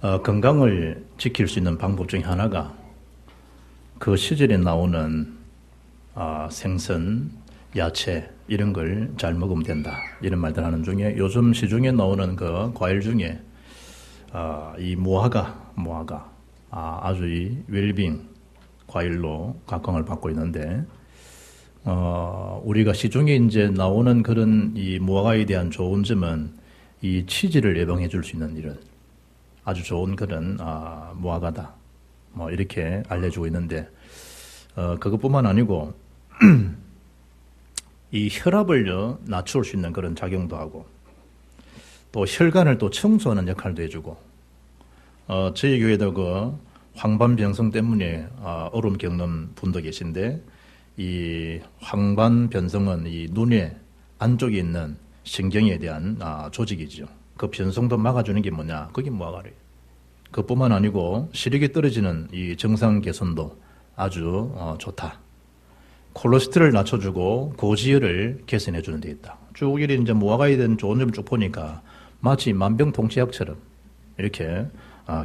건강을 지킬 수 있는 방법 중에 하나가 그 시절에 나오는 생선, 야채 이런 걸 잘 먹으면 된다. 이런 말들 하는 중에 요즘 시중에 나오는 그 과일 중에 이 무화과 아주 이 웰빙 과일로 각광을 받고 있는데 우리가 시중에 이제 나오는 그런 이 무화과에 대한 좋은 점은 이 치질을 예방해 줄 수 있는 이런 아주 좋은 그런 무화과다. 뭐 이렇게 알려주고 있는데 그것뿐만 아니고 이 혈압을 낮출 수 있는 그런 작용도 하고 또 혈관을 또 청소하는 역할도 해주고 저희 교회도 그 황반변성 때문에 어려움 겪는 분도 계신데 이 황반변성은 이 눈의 안쪽에 있는 신경에 대한 조직이죠. 그 변성도 막아주는 게 뭐냐? 그게 무화과래요. 그뿐만 아니고 시력이 떨어지는 이 정상 개선도 아주 좋다. 콜레스테롤을 낮춰주고 고지혈을 개선해 주는 데 있다. 쭉 이렇게 이제 무화과에 대한 좋은 점을 쭉 보니까 마치 만병통치약처럼 이렇게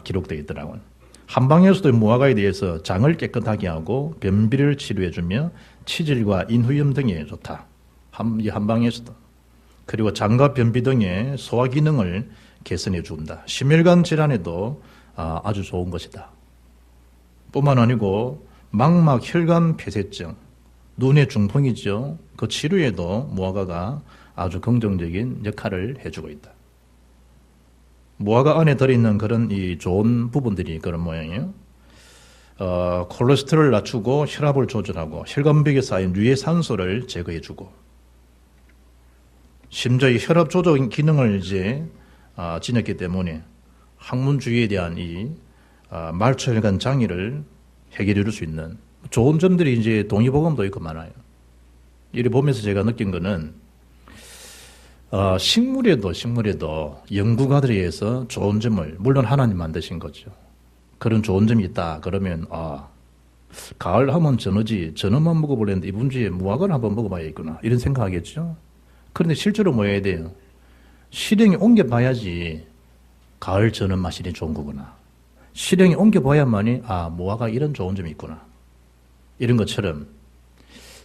기록되어 있더라고요. 한방에서도 무화과에 대해서 장을 깨끗하게 하고 변비를 치료해주며 치질과 인후염 등에 좋다. 이 한방에서도. 그리고 장과 변비 등의 소화 기능을 개선해 준다. 심혈관 질환에도 아주 좋은 것이다. 뿐만 아니고 망막 혈관 폐쇄증, 눈의 중풍이죠. 그 치료에도 무화과가 아주 긍정적인 역할을 해주고 있다. 무화과 안에 들어있는 그런 이 좋은 부분들이 그런 모양이에요. 콜레스테롤을 낮추고 혈압을 조절하고 혈관벽에 쌓인 유해 산소를 제거해주고 심지어 이 혈압 조절 기능을 이제 지녔기 때문에 항문 주위에 대한 이 말초혈관 장애를 해결해 줄 수 있는 좋은 점들이 이제 동의보감도 있고 많아요. 이를 보면서 제가 느낀 거는 식물에도 연구가들에 의해서 좋은 점을 물론 하나님 만드신 거죠. 그런 좋은 점이 있다. 그러면 가을 하면 전어만 먹어보려는데 이번 주에 무화과를 한번 먹어봐야겠구나 이런 생각하겠죠. 그런데 실제로 뭐 해야 돼요? 실행에 옮겨봐야지 가을 전어 맛이 좋은 거구나. 실행에 옮겨봐야만이 무화과 이런 좋은 점이 있구나. 이런 것처럼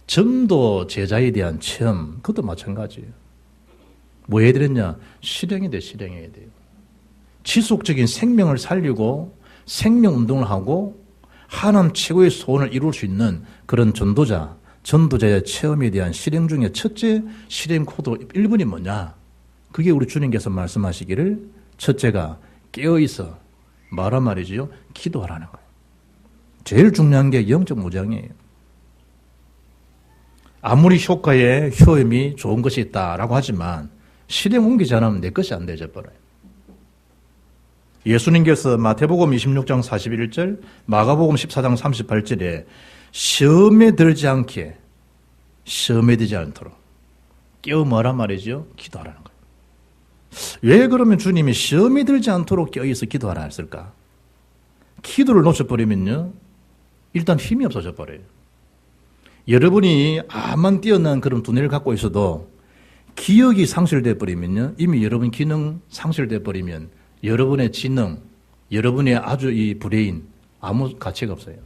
전도 제자에 대한 체험 그것도 마찬가지예요. 뭐 해야 되느냐? 실행해야 돼요. 지속적인 생명을 살리고 생명 운동을 하고 하나님 최고의 소원을 이룰 수 있는 그런 전도자의 체험에 대한 실행 중에 첫째 실행 코드 1번이 뭐냐? 그게 우리 주님께서 말씀하시기를 첫째가 깨어있어 말한 말이지요. 기도하라는 거예요. 제일 중요한 게 영적 무장이에요. 아무리 효험이 좋은 것이 있다라고 하지만 실행 옮기지 않으면 내 것이 안 되져 버려요. 예수님께서 마태복음 26장 41절, 마가복음 14장 38절에 시험에 들지 않도록 깨어 뭐란 말이죠? 기도하라는 거예요. 왜 그러면 주님이 시험에 들지 않도록 깨어있어 기도하라 했을까? 기도를 놓쳐버리면요, 일단 힘이 없어져 버려요. 여러분이 암만 뛰어난 그런 두뇌를 갖고 있어도 기억이 상실돼 버리면요, 이미 여러분 기능 상실돼 버리면 여러분의 지능, 여러분의 아주 이 브레인 아무 가치가 없어요.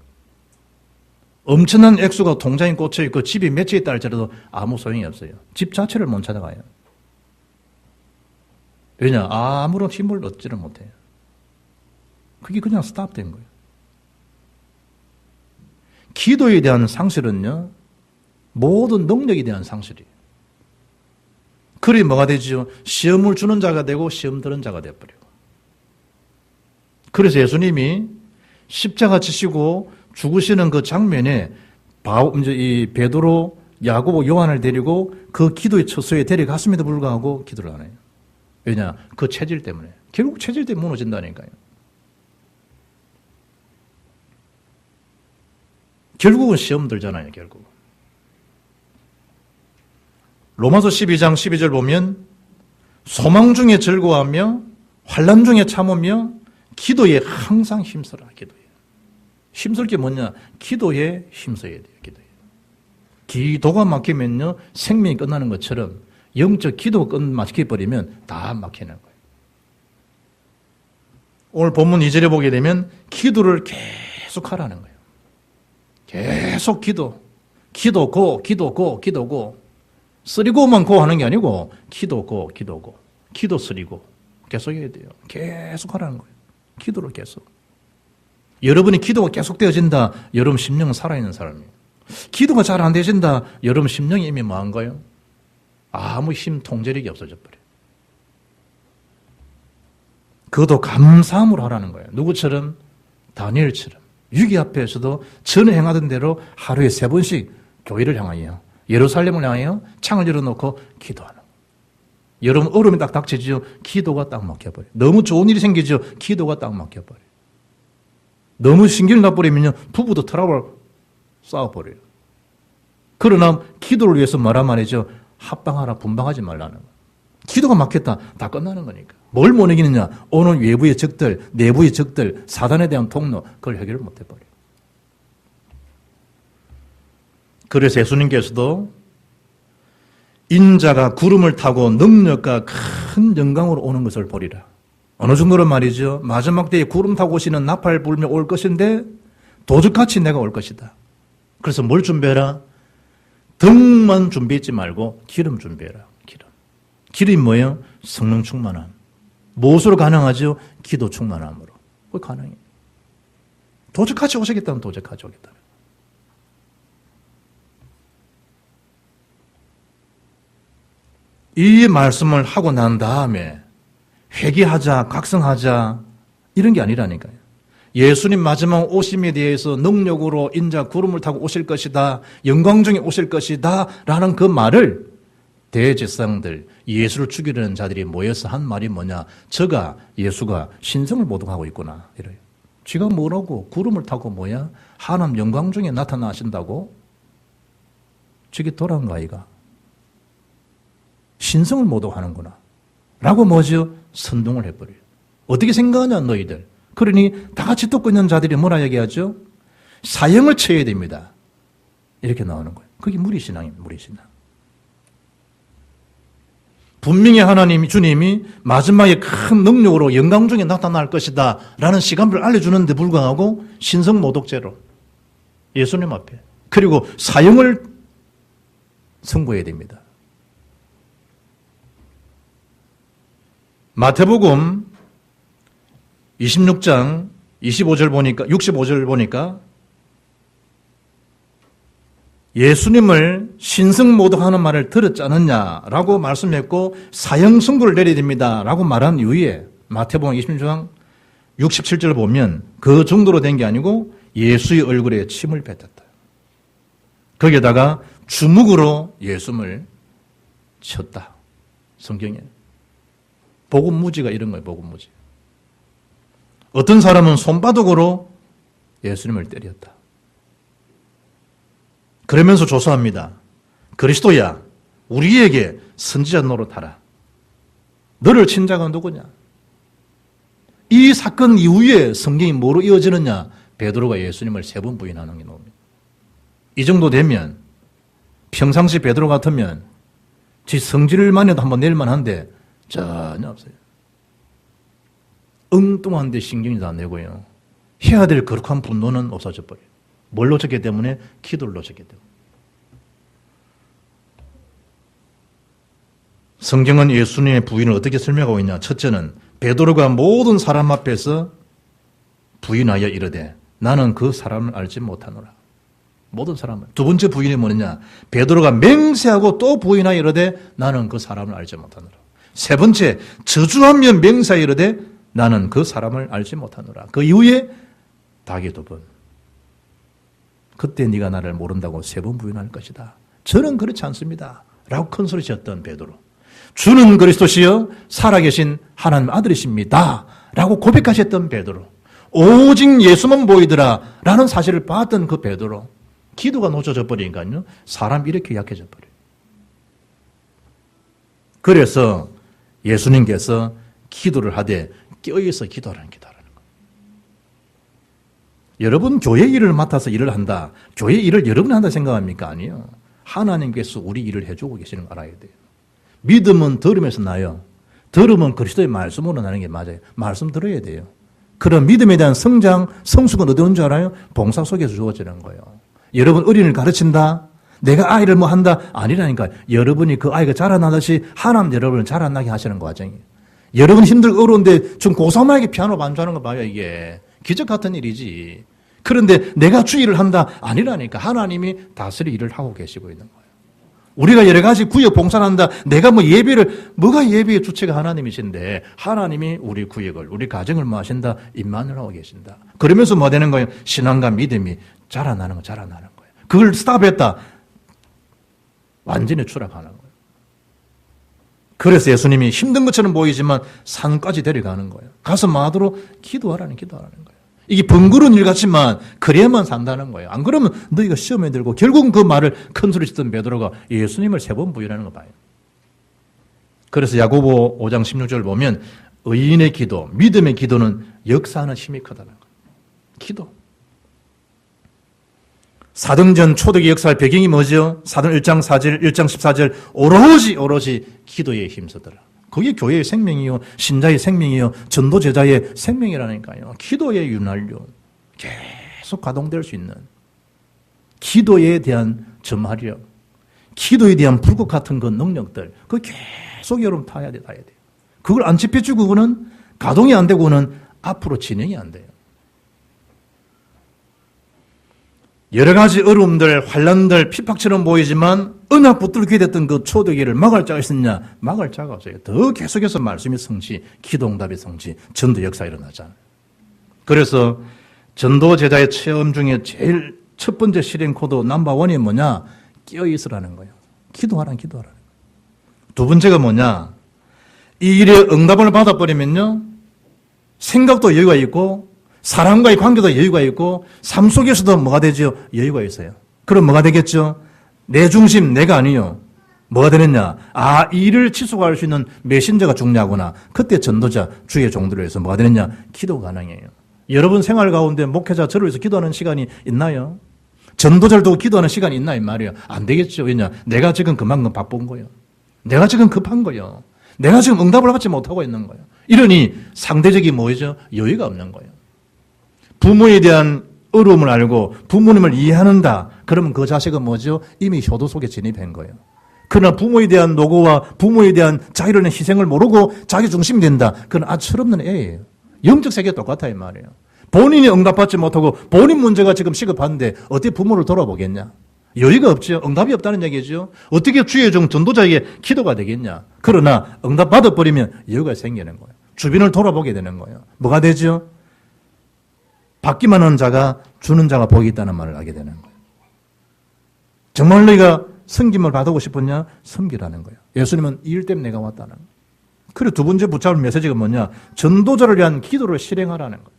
엄청난 액수가 통장에 꽂혀있고 집이 몇 채 있다 할지라도 아무 소용이 없어요. 집 자체를 못 찾아가요. 왜냐? 아무런 힘을 얻지를 못해요. 그게 그냥 스탑된 거예요. 기도에 대한 상실은요, 모든 능력에 대한 상실이에요. 그래 뭐가 되죠? 시험을 주는 자가 되고 시험 드는 자가 되어버리고. 그래서 예수님이 십자가 지시고 죽으시는 그 장면에 이 베드로, 야고보, 요한을 데리고 그 기도의 처소에 데려갔음에도 불구하고 기도를 안 해요. 왜냐? 그 체질 때문에. 결국 체질 때문에 무너진다니까요. 결국은 시험 들잖아요, 결국. 로마서 12장 12절 보면 소망 중에 즐거워하며 환난 중에 참으며 기도에 항상 힘써라. 기도에. 힘쓸 게 뭐냐? 기도에 힘써야 돼요. 기도에. 기도가 막히면요, 생명이 끝나는 것처럼 영적 기도가 막혀버리면 다 막히는 거예요. 오늘 본문 2절에 보게 되면 기도를 계속 하라는 거예요. 계속 기도고, 쓰리고만 고 하는 게 아니고, 기도고, 기도 쓰리고, 계속 해야 돼요. 계속 하라는 거예요. 기도를 계속. 여러분이 기도가 계속 되어진다, 여러분 심령은 살아있는 사람이에요. 기도가 잘 안 되어진다, 여러분 심령이 이미 뭐한 거예요? 아무 힘 통제력이 없어져 버려요. 그것도 감사함으로 하라는 거예요. 누구처럼? 다니엘처럼. 위기 앞에서도 전에 행하던 대로 하루에 3번씩 교회를 향하여, 예루살렘을 향하여 창을 열어놓고 기도하는 거예요. 여러분 어려움이 딱 닥치죠? 기도가 딱 막혀버려요. 너무 좋은 일이 생기죠? 기도가 딱 막혀버려요. 너무 신경이 나버리면요, 부부도 트러블 싸워버려요. 그러나 기도를 위해서 뭐란 말이죠? 합방하라, 분방하지 말라는 거예요. 기도가 막혔다, 다 끝나는 거니까. 뭘 못 이기느냐? 오는 외부의 적들, 내부의 적들, 사단에 대한 통로, 그걸 해결을 못 해버려요. 그래서 예수님께서도 인자가 구름을 타고 능력과 큰 영광으로 오는 것을 보리라. 어느 정도로 말이죠? 마지막 때에 구름 타고 오시는 나팔 불며 올 것인데 도적같이 내가 올 것이다. 그래서 뭘 준비해라? 등만 준비했지 말고 기름 준비해라. 기름이 뭐예요? 성령 충만함. 무엇으로 가능하죠? 기도 충만함으로. 그게 가능해요. 도적같이 오시겠다면 도적같이 오겠다. 이 말씀을 하고 난 다음에 회개하자, 각성하자 이런 게 아니라니까요. 예수님 마지막 오심에 대해서 능력으로 인자 구름을 타고 오실 것이다, 영광 중에 오실 것이다 라는 그 말을 대제사장들, 예수를 죽이려는 자들이 모여서 한 말이 뭐냐? 예수가 신성을 모독하고 있구나 이래요. 쥐가 뭐라고 구름을 타고 뭐야? 하나님 영광 중에 나타나신다고? 저게 돌아온 거 아이가? 신성을 모독하는구나 라고 뭐죠? 선동을 해버려요. 어떻게 생각하냐 너희들. 그러니 다 같이 듣고 있는 자들이 뭐라 얘기하죠? 사형을 쳐야 됩니다. 이렇게 나오는 거예요. 그게 무리신앙입니다. 무리신앙. 분명히 하나님, 주님이 마지막에 큰 능력으로 영광 중에 나타날 것이다 라는 시간표를 알려주는데 불구하고 신성 모독죄로 예수님 앞에, 그리고 사형을 선고해야 됩니다. 마태복음 26장 65절 보니까 예수님을 신성모독하는 말을 들었지 않느냐라고 말씀했고 사형 선고를 내려야 됩니다라고 말한 이후에 마태복음 26장 67절을 보면 그 정도로 된 게 아니고 예수의 얼굴에 침을 뱉었다. 거기에다가 주먹으로 예수를 쳤다. 성경에. 복음무지가 이런 거예요. 복음무지. 어떤 사람은 손바닥으로 예수님을 때렸다. 그러면서 조사합니다. 그리스도야, 우리에게 선지자 노릇하라. 너를 친 자가 누구냐? 이 사건 이후에 성경이 뭐로 이어지느냐? 베드로가 예수님을 3번 부인하는 게 나옵니다. 이 정도 되면 평상시 베드로 같으면 지 성질만 해도 한번 낼 만한데 전혀 없어요. 엉뚱한데 신경이 다 내고요. 해야 될 거룩한 분노는 없어져 버려요. 뭘 놓쳤기 때문에? 기도를 놓쳤기 때문에. 성경은 예수님의 부인을 어떻게 설명하고 있냐? 첫째는 베드로가 모든 사람 앞에서 부인하여 이르되 나는 그 사람을 알지 못하노라. 모든 사람을. 두 번째 부인이 뭐냐? 베드로가 맹세하고 또 부인하여 이르되 나는 그 사람을 알지 못하노라. 세 번째, 저주하며 맹세하여 이르되 나는 그 사람을 알지 못하노라. 그 이후에 닭이 2번. 그때 네가 나를 모른다고 3번 부인할 것이다. 저는 그렇지 않습니다. 라고 큰 소리 쳤던 베드로. 주는 그리스도시여 살아계신 하나님 아들이십니다. 라고 고백하셨던 베드로. 오직 예수만 보이더라. 라는 사실을 봤던 그 베드로. 기도가 놓쳐져 버리니까요. 사람이 이렇게 약해져 버려요. 그래서 예수님께서 기도를 하되 깨어있어 기도하라는 거예요. 여러분 교회 일을 맡아서 일을 한다. 교회 일을 여러분이 한다 생각합니까? 아니요. 하나님께서 우리 일을 해주고 계시는 걸 알아야 돼요. 믿음은 들음에서 나요. 들음은 그리스도의 말씀으로 나는 게 맞아요. 말씀 들어야 돼요. 그런 믿음에 대한 성장, 성숙은 어디 오는 줄 알아요? 봉사 속에서 주어지는 거예요. 여러분 어린이를 가르친다? 내가 아이를 뭐 한다? 아니라니까. 여러분이 그 아이가 자라나듯이 하나님 여러분을 자라나게 하시는 과정이에요. 여러분 힘들고 어려운데 좀 고사하게 피아노 반주하는 거 봐요. 이게 기적 같은 일이지. 그런데 내가 주의를 한다? 아니라니까. 하나님이 다스리 일을 하고 계시고 있는 거예요. 우리가 여러 가지 구역 봉사를 한다. 내가 뭐 예배를, 뭐가 예배의 주체가 하나님이신데 하나님이 우리 구역을, 우리 가정을 뭐 하신다? 임만을 하고 계신다. 그러면서 뭐 되는 거예요? 신앙과 믿음이 자라나는 거예요. 그걸 스탑했다. 완전히 추락하는 거예요. 그래서 예수님이 힘든 것처럼 보이지만 산까지 데려가는 거예요. 가서 마더로 기도하라는 거예요. 이게 번거로운 일 같지만 그래야만 산다는 거예요. 안 그러면 너희가 시험에 들고 결국은 그 말을 큰 소리 치던 베드로가 예수님을 3번 부인하는 거 봐요. 그래서 야고보 5장 16절 보면 의인의 기도, 믿음의 기도는 역사하는 힘이 크다는 거예요. 기도. 사등전 초대기 역사의 배경이 뭐죠? 사등 1장 4절, 1장 14절 오로지 기도에 힘쓰더라. 그게 교회의 생명이요, 신자의 생명이요, 전도 제자의 생명이라니까요. 기도의 윤활유, 계속 가동될 수 있는 기도에 대한 점화력, 기도에 대한 불꽃 같은 그 능력들, 그 계속 여러분 타야 돼요. 그걸 안 집혀주고는 가동이 안 되고는 앞으로 진행이 안 돼요. 여러 가지 어려움들, 환난들, 핍박처럼 보이지만 언약 붙들게 됐던 그 초대기를 막을 자가 있었냐? 막을 자가 없어요. 더 계속해서 말씀이 성취, 기도응답이 성취, 전도 역사 일어나잖아요. 그래서 전도 제자의 체험 중에 제일 첫 번째 실행 코드 넘버1이 뭐냐? 끼어 있으라는 거예요. 기도하라는 거예요. 두 번째가 뭐냐? 이 일에 응답을 받아버리면요, 생각도 여유가 있고 사람과의 관계도 여유가 있고 삶 속에서도 뭐가 되죠? 여유가 있어요. 그럼 뭐가 되겠죠? 내 중심, 내가 아니요. 뭐가 되느냐? 아, 이 일을 지속할 수 있는 메신저가 중요하구나. 그때 전도자, 주의 종들을 위해서 뭐가 되느냐? 기도가 가능해요. 여러분 생활 가운데 목회자 저를 위해서 기도하는 시간이 있나요? 전도자를 두고 기도하는 시간이 있나 이 말이에요. 안 되겠죠. 왜냐? 내가 지금 그만큼 바쁜 거예요. 내가 지금 급한 거예요. 내가 지금 응답을 받지 못하고 있는 거예요. 이러니 상대적인 뭐죠? 여유가 없는 거예요. 부모에 대한 어려움을 알고 부모님을 이해하는다. 그러면 그 자식은 뭐죠? 이미 효도 속에 진입한 거예요. 그러나 부모에 대한 노고와 부모에 대한 자기를 희생을 모르고 자기 중심이 된다. 그건 아주 철없는 애예요. 영적 세계가 똑같아 이 말이에요. 본인이 응답받지 못하고 본인 문제가 지금 시급한데 어떻게 부모를 돌아보겠냐? 여유가 없죠. 응답이 없다는 얘기죠. 어떻게 주의 종 전도자에게 기도가 되겠냐? 그러나 응답 받아버리면 여유가 생기는 거예요. 주변을 돌아보게 되는 거예요. 뭐가 되죠? 받기만 하는 자가 주는 자가 복이 있다는 말을 하게 되는 거예요. 정말 너희가 섬김을 받고 싶었냐? 섬기라는 거예요. 예수님은 이 일 때문에 내가 왔다는 거예요. 그리고 두 번째 붙잡을 메시지가 뭐냐? 전도자를 위한 기도를 실행하라는 거예요.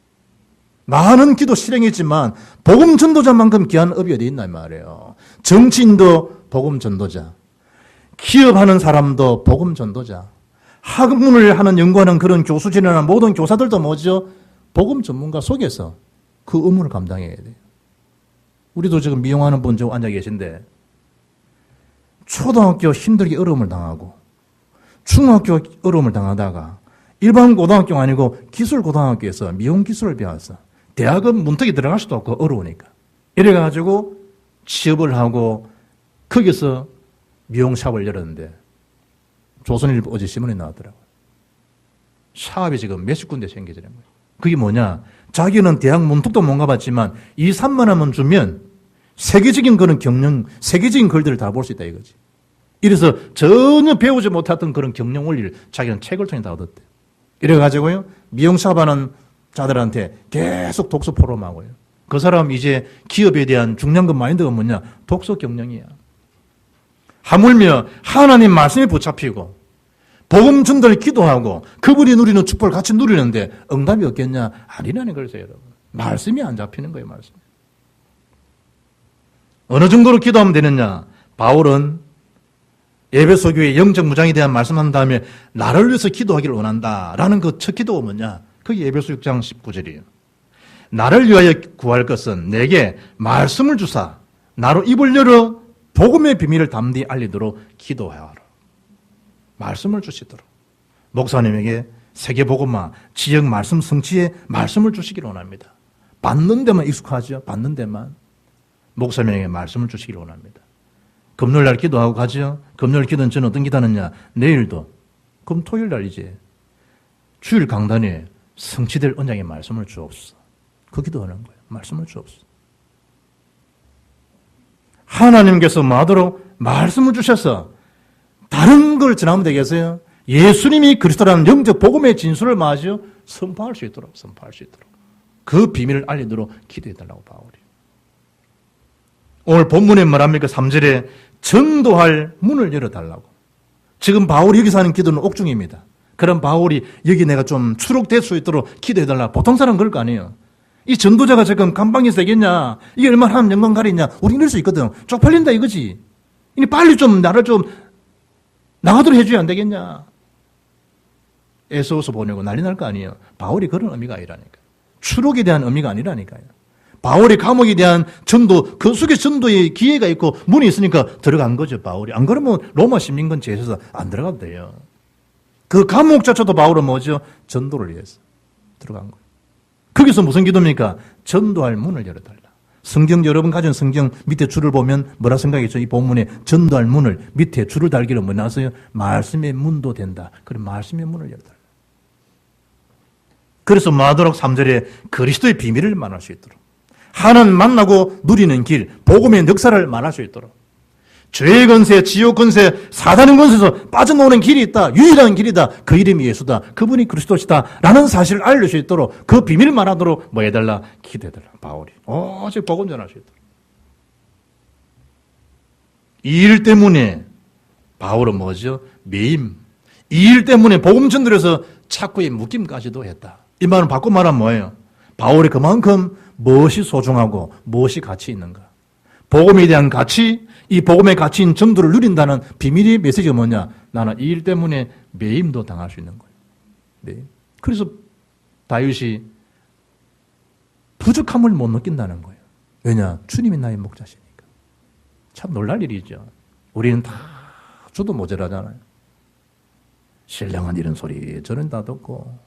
많은 기도 실행했지만 복음 전도자만큼 귀한 업이 어디 있나 말이에요. 정치인도 복음 전도자, 기업하는 사람도 복음 전도자, 학문을 하는 연구하는 그런 교수진이나 모든 교사들도 뭐죠? 복음 전문가 속에서 그 업무를 감당해야 돼요. 우리도 지금 미용하는 분 좀 앉아 계신데 초등학교 힘들게 어려움을 당하고 중학교 어려움을 당하다가 일반 고등학교가 아니고 기술 고등학교에서 미용 기술을 배웠어. 대학은 문턱에 들어갈 수도 없고 어려우니까. 이래가지고 취업을 하고 거기서 미용샵을 열었는데 조선일보 어제 신문에 나왔더라고요. 샵이 지금 몇십 군데 생겨지는 거예요. 그게 뭐냐? 자기는 대학 문턱도 못 가봤지만 2, 3만 원만 주면 세계적인 그런 경영, 세계적인 글들을 다 볼 수 있다 이거지. 이래서 전혀 배우지 못했던 그런 경영 원리를 자기는 책을 통해 다 얻었대. 이래가지고요, 미용샵 하는 자들한테 계속 독서 포럼하고요. 그 사람 이제 기업에 대한 중요한 건 마인드가 뭐냐? 독서 경영이야. 하물며 하나님 말씀에 붙잡히고 복음 전도를 기도하고 그분이 누리는 축복을 같이 누리는데 응답이 없겠냐? 아니라는 거죠, 여러분. 말씀이 안 잡히는 거예요, 말씀. 어느 정도로 기도하면 되느냐? 바울은 에베소 교회 영적 무장에 대한 말씀한 다음에 나를 위해서 기도하기를 원한다라는 그 첫 기도가 뭐냐? 그게 에베소 6장 19절이에요. 나를 위하여 구할 것은 내게 말씀을 주사 나로 입을 열어 복음의 비밀을 담대히 알리도록 기도하라. 말씀을 주시도록. 목사님에게 세계복음화, 지역 말씀 성취에 말씀을 주시기를 원합니다. 받는 데만 익숙하죠. 받는 데만. 목사님에게 말씀을 주시기를 원합니다. 금요일날 기도하고 가죠. 금요일 기도는 저는 어떤 기도하느냐. 내일도. 그럼 토요일날 이제 주일 강단에 성취될 언약의 말씀을 주옵소서. 그 기도하는 거예요. 말씀을 주옵소서. 하나님께서 뭐하도록 말씀을 주셔서 다른 걸 전하면 되겠어요? 예수님이 그리스도라는 영적 복음의 진술을 마저 선포할 수 있도록 그 비밀을 알리도록 기도해달라고 바울이. 오늘 본문에 말합니까? 3절에 전도할 문을 열어달라고. 지금 바울이 여기서 하는 기도는 옥중입니다. 그럼 바울이 여기 내가 좀 추록될 수 있도록 기도해달라. 보통 사람은 그럴 거 아니에요. 이 전도자가 지금 감방에서 되겠냐? 이게 얼마나 하나님 영광 가리냐? 우리 이럴 수 있거든. 쪽팔린다 이거지. 이니 빨리 좀 나를 좀 나가도록 해줘야 안 되겠냐? 에서워서 보내고 난리 날 거 아니에요. 바울이 그런 의미가 아니라니까요. 추록에 대한 의미가 아니라니까요. 바울이 감옥에 대한 전도, 그 속에 전도의 기회가 있고 문이 있으니까 들어간 거죠, 바울이. 안 그러면 로마 시민권 제에서 안 들어가도 돼요. 그 감옥 자체도 바울은 뭐죠? 전도를 위해서 들어간 거예요. 거기서 무슨 기도입니까? 전도할 문을 열어달라. 성경, 여러분 가진 성경 밑에 줄을 보면 뭐라 생각했죠? 이 본문에 전도할 문을 밑에 줄을 달기를 뭐 나서요? 말씀의 문도 된다. 그래, 말씀의 문을 열어달라. 그래서 뭐하도록 3절에 그리스도의 비밀을 말할 수 있도록. 하나님 만나고 누리는 길, 복음의 역사를 말할 수 있도록. 죄의 권세, 지옥 권세, 사단의 권세에서 빠져나오는 길이 있다. 유일한 길이다. 그 이름이 예수다. 그분이 그리스도시다. 라는 사실을 알릴 수 있도록 그 비밀을 말하도록 뭐 해달라? 기도해달라. 바울이. 오직 복음 전할 수 있도록. 이 일 때문에 바울은 뭐죠? 매임. 이 일 때문에 복음 전도에서 착고의 묶임까지도 했다. 이 말은 바꿔 말하면 뭐예요? 바울이 그만큼 무엇이 소중하고 무엇이 가치 있는가? 복음에 대한 가치, 이 복음의 가치인 전도를 누린다는 비밀의 메시지가 뭐냐? 나는 이 일 때문에 매임도 당할 수 있는 거예요. 매임. 그래서 다윗이 부족함을 못 느낀다는 거예요. 왜냐? 주님이 나의 목자시니까. 참 놀랄 일이죠. 우리는 다 줘도 모자라잖아요. 신령한 이런 소리 저는 다 듣고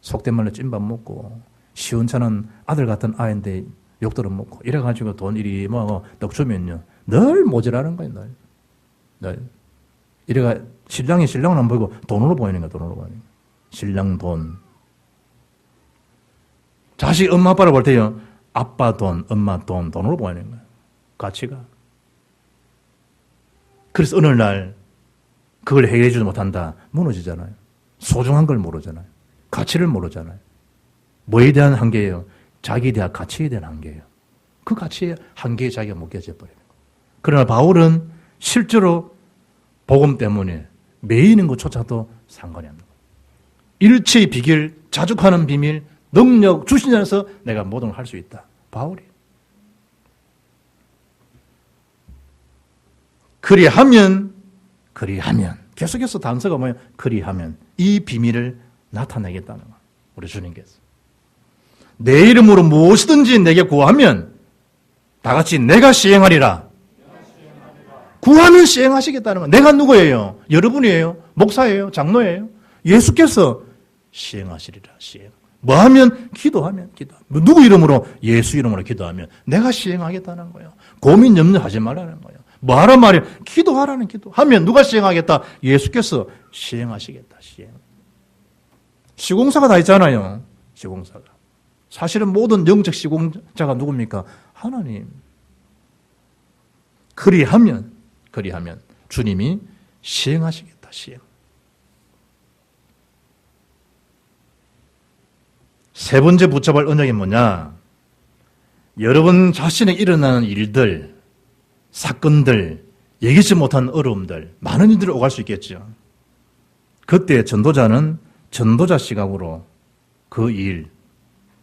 속된 말로 찐밥 먹고 시원찮은 아들 같은 아이인데 욕들은 먹고 이래가지고 돈 이리 뭐하고 떡 주면요 늘 모자라는 거예요. 늘 이래가 신랑이 신랑은 안 보이고 돈으로 보이는 거야. 돈으로 보이는 거야. 신랑 돈. 자식 엄마 아빠를 볼 때요 아빠 돈 엄마 돈 돈으로 보이는 거야. 가치가. 그래서 어느 날 그걸 해결해 주지 못한다. 무너지잖아요. 소중한 걸 모르잖아요. 가치를 모르잖아요. 뭐에 대한 한계예요? 자기에 대한 가치에 대한 한계예요. 그 가치의 한계에 자기가 묶여져 버리는 거예요. 그러나 바울은 실제로 복음 때문에 매이는 것조차도 상관이 없는 거예요. 일체의 비결, 자족하는 비밀, 능력 주신 자에서 내가 모든 걸 할 수 있다. 바울이. 그리하면 계속해서 단서가 뭐예요? 그리하면 이 비밀을 나타내겠다는 거예요. 우리 주님께서. 내 이름으로 무엇이든지 내게 구하면 다 같이 내가 시행하리라. 구하면 시행하시겠다는 거예요. 내가 누구예요? 여러분이에요? 목사예요? 장로예요? 예수께서 시행하시리라. 시행. 뭐 하면? 기도하면. 누구 이름으로? 예수 이름으로 기도하면 내가 시행하겠다는 거예요. 고민 염려하지 말라는 거예요. 뭐 하란 말이에요? 기도하라는 기도. 하면 누가 시행하겠다? 예수께서 시행하시겠다. 시행. 시공사가 다 있잖아요. 시공사가. 사실은 모든 영적 시공자가 누굽니까? 하나님. 그리하면 주님이 시행하시겠다. 시행. 세 번째 붙잡을 언약이 뭐냐? 여러분 자신에 일어나는 일들, 사건들, 예기치 못한 어려움들, 많은 일들이 오갈 수 있겠죠. 그때 전도자는 전도자 시각으로 그 일,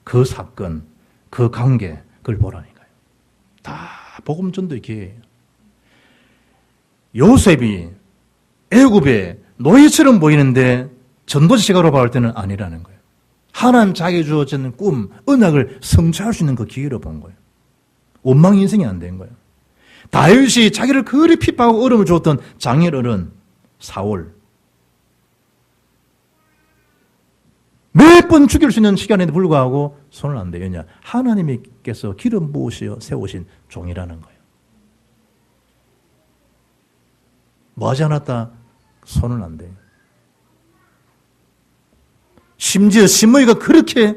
그 사건, 그 관계, 그걸 보라니까요. 다 복음 전도의 기회예요. 요셉이 애굽의 노예처럼 보이는데 전도자 시각으로 봤을 때는 아니라는 거예요. 하나님 자기에 주어진 꿈, 언약을 성취할 수 있는 그 기회로 본 거예요. 원망 인생이 안 된 거예요. 다윗이 자기를 그리 핍박하고 어려움을 주었던 장일 어른 사울. 수백 번 죽일 수 있는 시간에도 불구하고 손을 안 대요. 왜냐? 하나님께서 기름 부으시어 세우신 종이라는 거예요. 뭐 하지 않았다? 손을 안 대요. 심지어 심의가 그렇게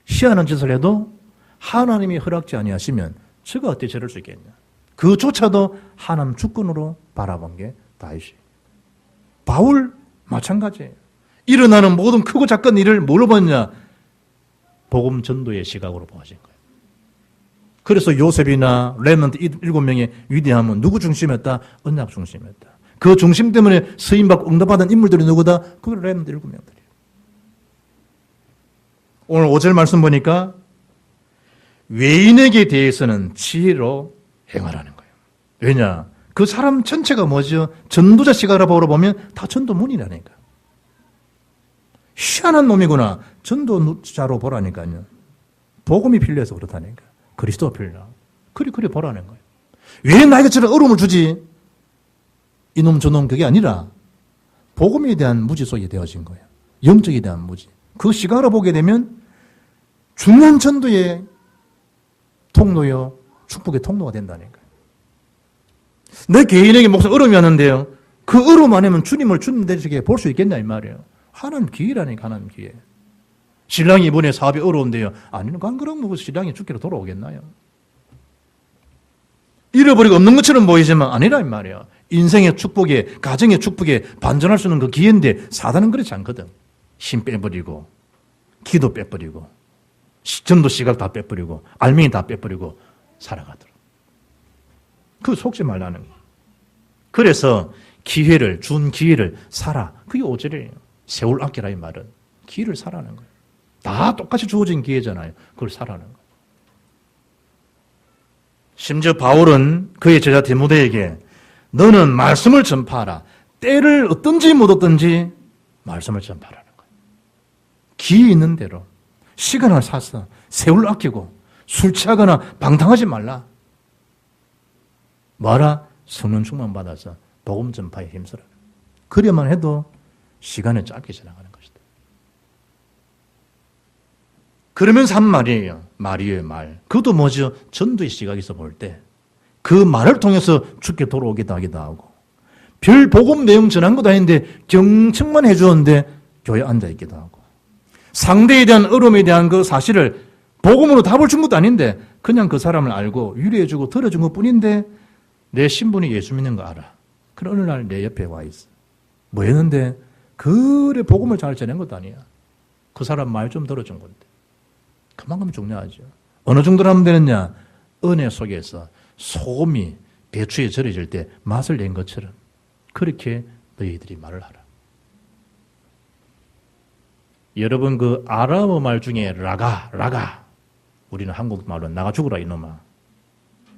희한한 짓을 해도 하나님이 허락지 아니하시면 저가 어떻게 저럴 수 있겠냐. 그조차도 하나님 주권으로 바라본 게 다윗이에요. 바울 마찬가지예요. 일어나는 모든 크고 작은 일을 뭘로 봤냐? 복음 전도의 시각으로 보아진 거예요. 그래서 요셉이나 렘넌트 7명의 위대함은 누구 중심이었다? 언약 중심이었다. 그 중심 때문에 쓰임받고 응답받은 인물들이 누구다? 그 렘넌트 7명들이에요. 오늘 5절 말씀 보니까 외인에게 대해서는 지혜로 행하라는 거예요. 왜냐? 그 사람 전체가 뭐죠? 전도자 시각으로 보면 다 전도문이라니까. 희한한 놈이구나. 전도자로 보라니까요. 복음이 필요해서 그렇다니까. 그리스도가 필요하고. 그리 보라는 거예요. 왜 나에게 저런 어려움을 주지? 이놈 저놈 그게 아니라 복음에 대한 무지 속에 되어진 거예요. 영적에 대한 무지. 그 시각으로 보게 되면 중요한 전도의 통로요, 축복의 통로가 된다니까요. 내 개인에게 목사 어려움이 왔는데요. 그 어려움 아니면 주님을 주님 되시게 볼 수 있겠냐 이 말이에요. 하나님 기회라니까. 하나님 기회. 신랑이 이번에 사업이 어려운데요. 아니는 안 그러면 신랑이 죽기로 돌아오겠나요? 잃어버리고 없는 것처럼 보이지만 아니라 이 말이에요. 인생의 축복에, 가정의 축복에 반전할 수 있는 그 기회인데 사단은 그렇지 않거든. 힘 빼버리고 기도 빼버리고 전도 시각 다 빼버리고 알맹이 다 빼버리고 살아가더라. 그 속지 말라는 거예요. 그래서 기회를 준 기회를 살아. 그게 5절이에요. 세월 아끼라 이 말은 기회를 사라는 거예요. 다 똑같이 주어진 기회잖아요. 그걸 사라는 거예요. 심지어 바울은 그의 제자 디모데에게 너는 말씀을 전파하라. 때를 얻든지 못 얻든지 말씀을 전파하라는 거예요. 기회 있는 대로 시간을 사서 세월 아끼고 술 취하거나 방탕하지 말라. 뭐라? 성령 충만 받아서 복음 전파에 힘쓰라. 그래야만 해도 시간은 짧게 지나가는 것이다. 그러면서 한 말이에요. 말이에요, 말. 그것도 뭐죠? 전도의 시각에서 볼 때 그 말을 통해서 주께 돌아오기도 하기도 하고 별 복음 내용 전한 것도 아닌데 경청만 해주었는데 교회에 앉아있기도 하고 상대에 대한 어려움에 대한 그 사실을 복음으로 답을 준 것도 아닌데 그냥 그 사람을 알고 위로해주고 들어준 것뿐인데 내 신분이 예수 믿는 거 알아. 그런 어느 날 내 옆에 와 있어. 뭐 했는데 그래 복음을 잘 전한 것도 아니야. 그 사람 말 좀 들어준 건데. 그만큼 중요하죠. 어느 정도로 하면 되느냐? 은혜 속에서 소금이 배추에 절여질 때 맛을 낸 것처럼 그렇게 너희들이 말을 하라. 여러분 그 아람어 말 중에 라가 우리는 한국말로 나가 죽으라 이놈아.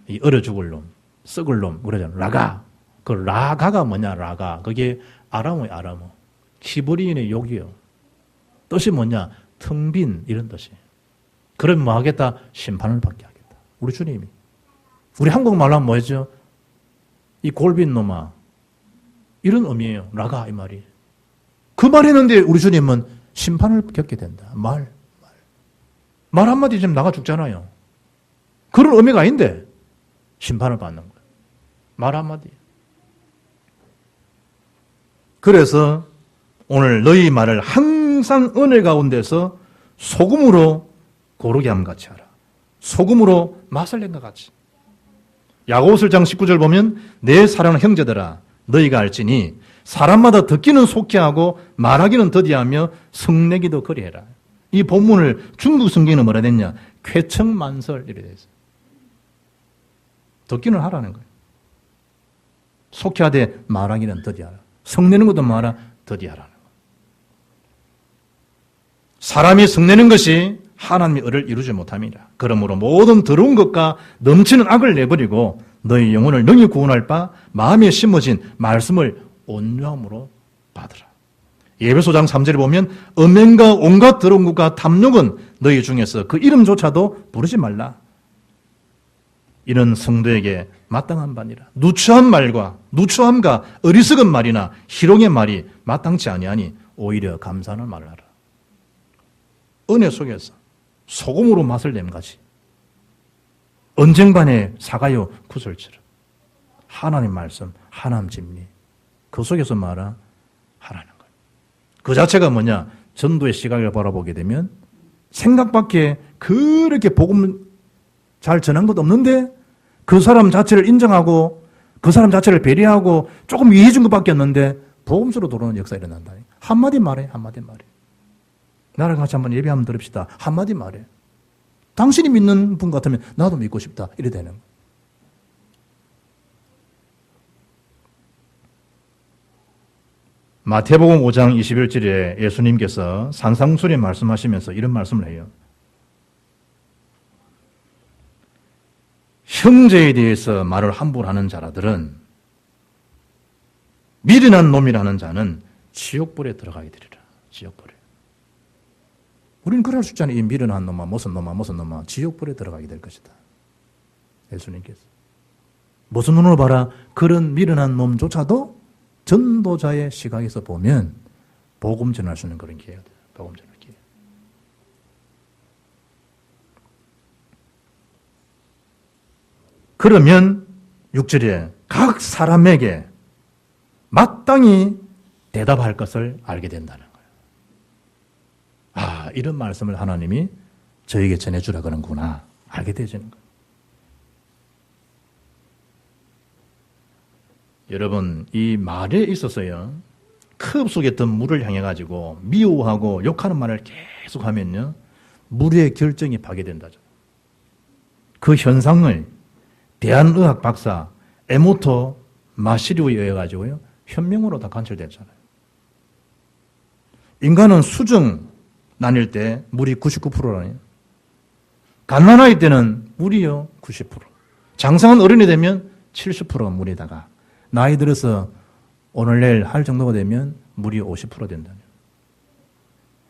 이 얼어 죽을 놈, 썩을 놈 그러잖아. 라가. 그 라가가 뭐냐? 라가. 그게 아람어의 아람어. 히브리인의 욕이요. 뜻이 뭐냐? 텅 빈 이런 뜻이에요. 그러면 뭐 하겠다? 심판을 받게 하겠다. 우리 주님이. 우리 한국말로 하면 뭐였죠? 이 골빈 놈아. 이런 의미예요. 라가 이 말이. 그 말 했는데 우리 주님은 심판을 겪게 된다. 말 한마디 지금 나가 죽잖아요. 그런 의미가 아닌데 심판을 받는 거예요. 말 한마디. 그래서 오늘 너희 말을 항상 은혜 가운데서 소금으로 고르게 함 같이 하라. 소금으로 맛을 낸 것 같이. 야고보서 1장 19절 보면 내 사랑하는 형제들아 너희가 알지니 사람마다 듣기는 속히 하고 말하기는 더디하며 성내기도 그리해라. 이 본문을 중국 성경에는 뭐라 됐냐? 쾌청만설 이래 돼 있어요. 듣기는 하라는 거예요. 속히 하되 말하기는 더디하라. 성내는 것도 말아 더디하라는 거예요. 사람이 성내는 것이 하나님의 의를 이루지 못함이라. 그러므로 모든 더러운 것과 넘치는 악을 내버리고 너희 영혼을 능히 구원할 바 마음에 심어진 말씀을 온유함으로 받으라. 예배소장 3절에 보면 음행과 온갖 더러운 것과 탐욕은 너희 중에서 그 이름조차도 부르지 말라. 이는 성도에게 마땅한 바니라. 누추한 말과 누추함과 어리석은 말이나 희롱의 말이 마땅치 아니하니 오히려 감사하는 말을 하라. 은혜 속에서 소금으로 맛을 낸 것이 언쟁반의 사가요 구설처럼 하나님 말씀, 하나님 진리 그 속에서 말하라는 거예요. 그 자체가 뭐냐? 전도의 시각을 바라보게 되면 생각밖에 그렇게 복음 잘 전한 것도 없는데 그 사람 자체를 인정하고 그 사람 자체를 배려하고 조금 이해해 준 것밖에 없는데 복음서로 돌아오는 역사가 일어난다. 한마디 말해, 한마디 말해. 나랑 같이 한번 예배 한번 들읍시다. 한마디 말해. 당신이 믿는 분 같으면 나도 믿고 싶다. 이래 되는 거예요. 마태복음 5장 21절에 예수님께서 산상수훈에 말씀하시면서 이런 말씀을 해요. 형제에 대해서 말을 함부로 하는 자라들은 미련한 놈이라는 자는 지옥불에 들어가게 되리라. 지옥불에. 우리는 그럴 수 있잖아요. 이 미련한 놈아, 무슨 놈아, 지옥불에 들어가게 될 것이다. 예수님께서. 무슨 눈으로 봐라? 그런 미련한 놈조차도 전도자의 시각에서 보면 복음 전할 수 있는 그런 기회가 돼요. 복음 전할 기회. 그러면 6절에 각 사람에게 마땅히 대답할 것을 알게 된다는 거예요. 아, 이런 말씀을 하나님이 저에게 전해주라 그러는구나. 알게 되지는 거예요. 여러분, 이 말에 있어서요, 컵 속에 든 물을 향해 가지고 미워하고 욕하는 말을 계속 하면요, 물의 결정이 파괴된다죠. 그 현상을 대한의학 박사 에모토 마시리오에 의해 가지고요, 현명으로 다 관찰됐잖아요. 인간은 수중 나뉠 때 물이 99%라네요. 갓난아이 때는 물이요 90%. 장성한 어른이 되면 70%가 물에다가 나이 들어서 오늘 내일 할 정도가 되면 물이 50% 된다네요.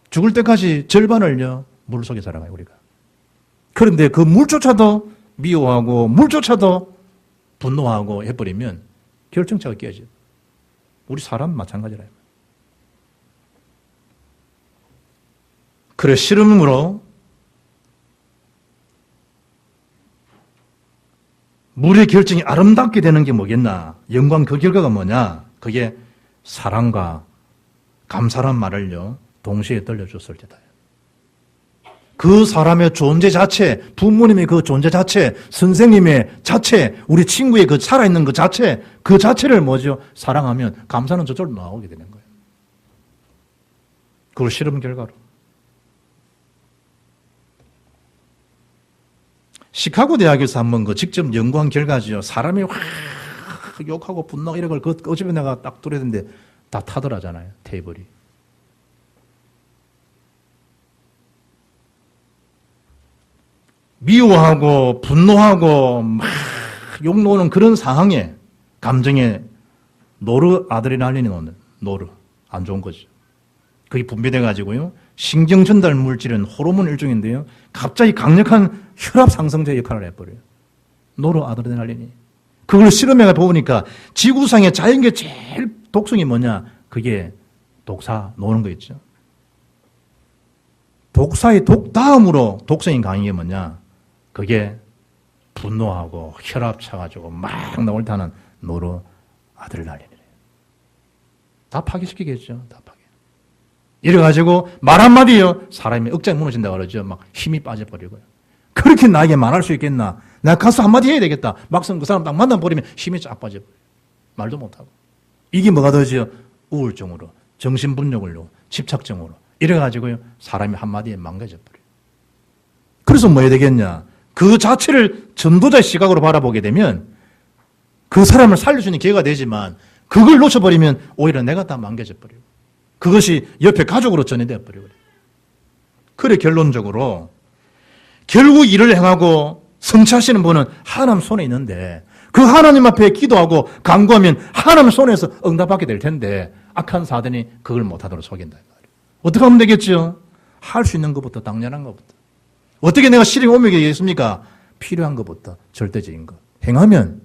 죽을 때까지 절반을요 물 속에 살아가요 우리가. 그런데 그 물조차도 미워하고 물조차도 분노하고 해버리면 결정체가 깨져요. 우리 사람 마찬가지라요. 그래 씨름으로 물의 결정이 아름답게 되는 게 뭐겠나? 영광 그 결과가 뭐냐? 그게 사랑과 감사란 말을요 동시에 들려줬을 때다. 그 사람의 존재 자체, 부모님의 그 존재 자체, 선생님의 자체, 우리 친구의 그 살아있는 그 자체, 그 자체를 뭐죠? 사랑하면 감사는 저절로 나오게 되는 거예요. 그걸 실험 결과로. 시카고 대학에서 한번 그 직접 연구한 결과죠. 사람이 확 욕하고 분노 이런 걸 그 어차피 내가 딱 뚫어야 되는데 다 타더라잖아요. 테이블이. 미워하고 분노하고 막 욕 놓는 그런 상황에 감정에 노르아드레날린이 오는 노르 안 좋은 거죠. 그게 분비돼 가지고요. 신경 전달 물질은 호르몬 일종인데요. 갑자기 강력한 혈압 상승제 역할을 해버려요. 노르아드레날린이. 그걸 실험해 보니까 지구상의 자연계 제일 독성이 뭐냐? 그게 독사 노는 거 있죠. 독사의 다음으로 독성이 강한 게 뭐냐? 그게 분노하고 혈압 차가지고 막 나올 때 하는 노르아드레날린이래요. 다 파괴시키겠죠. 다 파괴. 이래가지고 말 한마디요. 사람이 억장이 무너진다고 그러죠. 막 힘이 빠져버리고요. 그렇게 나에게 말할 수 있겠나? 내가 가서 한마디 해야 되겠다. 막상 그 사람 딱 만나버리면 힘이 쫙 빠져버려요. 말도 못하고. 이게 뭐가 되죠? 우울증으로, 정신분열로, 집착증으로. 이래가지고요. 사람이 한마디에 망가져버려요. 그래서 뭐 해야 되겠냐? 그 자체를 전도자의 시각으로 바라보게 되면 그 사람을 살릴 수 있는 기회가 되지만 그걸 놓쳐버리면 오히려 내가 다 망가져버려요. 그것이 옆에 가족으로 전해되어 버려요. 그래 결론적으로 결국 일을 행하고 성취하시는 분은 하나님 손에 있는데 그 하나님 앞에 기도하고 간구하면 하나님 손에서 응답받게 될 텐데 악한 사단이 그걸 못하도록 속인다. 어떻게 하면 되겠죠? 할 수 있는 것부터 당연한 것부터. 어떻게 내가 실행 오명이 되겠습니까? 필요한 것부터 절대적인 것. 행하면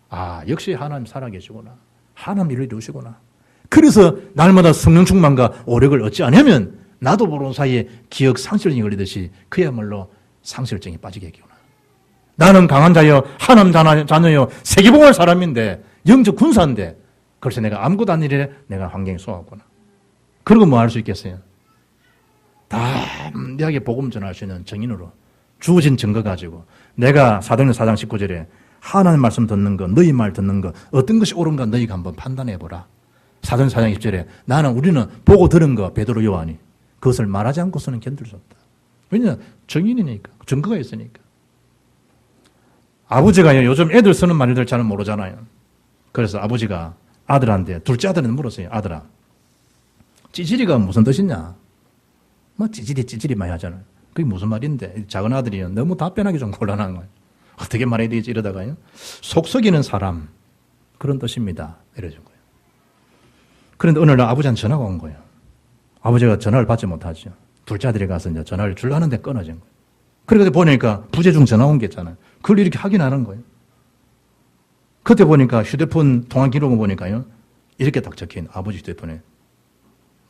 아 역시 하나님 살아계시구나. 하나님 일을 이루시구나. 그래서 날마다 성령 충만과 오력을 얻지 않으면 나도 모르는 사이에 기억 상실증이 걸리듯이 그야말로 상실증에 빠지게 해기구나. 나는 강한 자여 하나님 자녀여 세계복음할 사람인데 영적 군사인데 글쎄 내가 아무것도 아닌 일에 내가 환경에 쏘았구나. 그리고 뭐 할 수 있겠어요? 담대하게 복음 전할 수 있는 정인으로 주어진 증거 가지고 내가 사도행전 4장 19절에 하나님 말씀 듣는 거, 너희 말 듣는 거 어떤 것이 옳은가 너희가 한번 판단해보라. 사도행전 4장 20절에 우리는 보고 들은 거 베드로 요한이 그것을 말하지 않고서는 견딜 수 없다. 왜냐하면 정인이니까 증거가 있으니까. 아버지가 요즘 애들 쓰는 말들 잘 모르잖아요. 그래서 아버지가 아들한테 둘째 아들한테 물었어요. 아들아, 찌질이가 무슨 뜻이냐? 뭐 찌질이 많이 하잖아요. 그게 무슨 말인데? 작은 아들이 너무 답변하기 좀 곤란한 거예요. 어떻게 말해야 되겠지 이러다가요. 속 썩이는 사람 그런 뜻입니다. 이래준 거예요. 그런데 어느 날 아버지한테 전화가 온 거예요. 아버지가 전화를 받지 못하죠. 둘째 아들이 가서 이제 전화를 주려는데 끊어진 거예요. 그러니까 보니까 부재중 전화 온 게 있잖아요. 그걸 이렇게 확인하는 거예요. 그때 보니까 휴대폰 통화 기록을 보니까요. 이렇게 딱 적힌 아버지 휴대폰에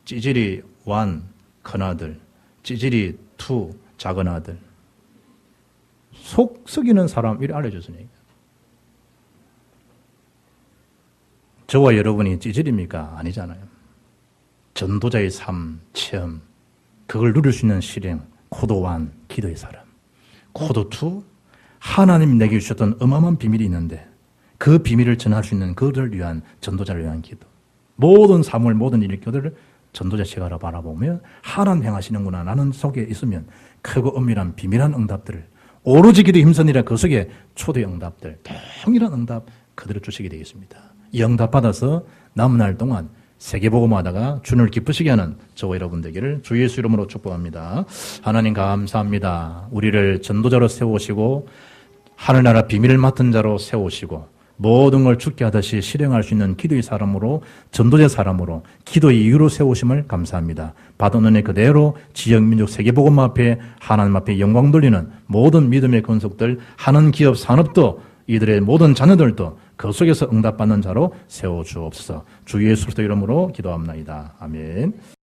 찌질이 1 큰아들, 찌질이 2 작은아들. 속 썩이는 사람 이렇게 알려줬으니까. 저와 여러분이 찌질입니까? 아니잖아요. 전도자의 삶, 체험, 그걸 누릴 수 있는 실행, 코드 1, 기도의 사람. 코드 2, 하나님이 내게 주셨던 어마어마한 비밀이 있는데 그 비밀을 전할 수 있는 그들을 위한 전도자를 위한 기도. 모든 사물, 모든 일교들을 전도자 시각으로 바라보며 하나님 행하시는구나. 나는 속에 있으면 크고 엄밀한 비밀한 응답들을 오로지 기도에 힘쓰니라 그 속에 초대 응답들, 동일한 응답 그대로 주시게 되겠습니다. 이 응답 받아서 남은 날 동안 세계복음하다가 주님을 기쁘시게 하는 저와 여러분 되기를 주 예수 이름으로 축복합니다. 하나님 감사합니다. 우리를 전도자로 세우시고 하늘나라 비밀을 맡은 자로 세우시고 모든 걸 죽게 하듯이 실행할 수 있는 기도의 사람으로 전도자 사람으로 기도의 이유로 세우심을 감사합니다. 받은 은혜 그대로 지역 민족 세계복음 앞에 하나님 앞에 영광 돌리는 모든 믿음의 건속들 하는 기업 산업도 이들의 모든 자녀들도 그 속에서 응답받는 자로 세워주옵소서. 주 예수 그리스도 이름으로 기도합나이다. 아멘.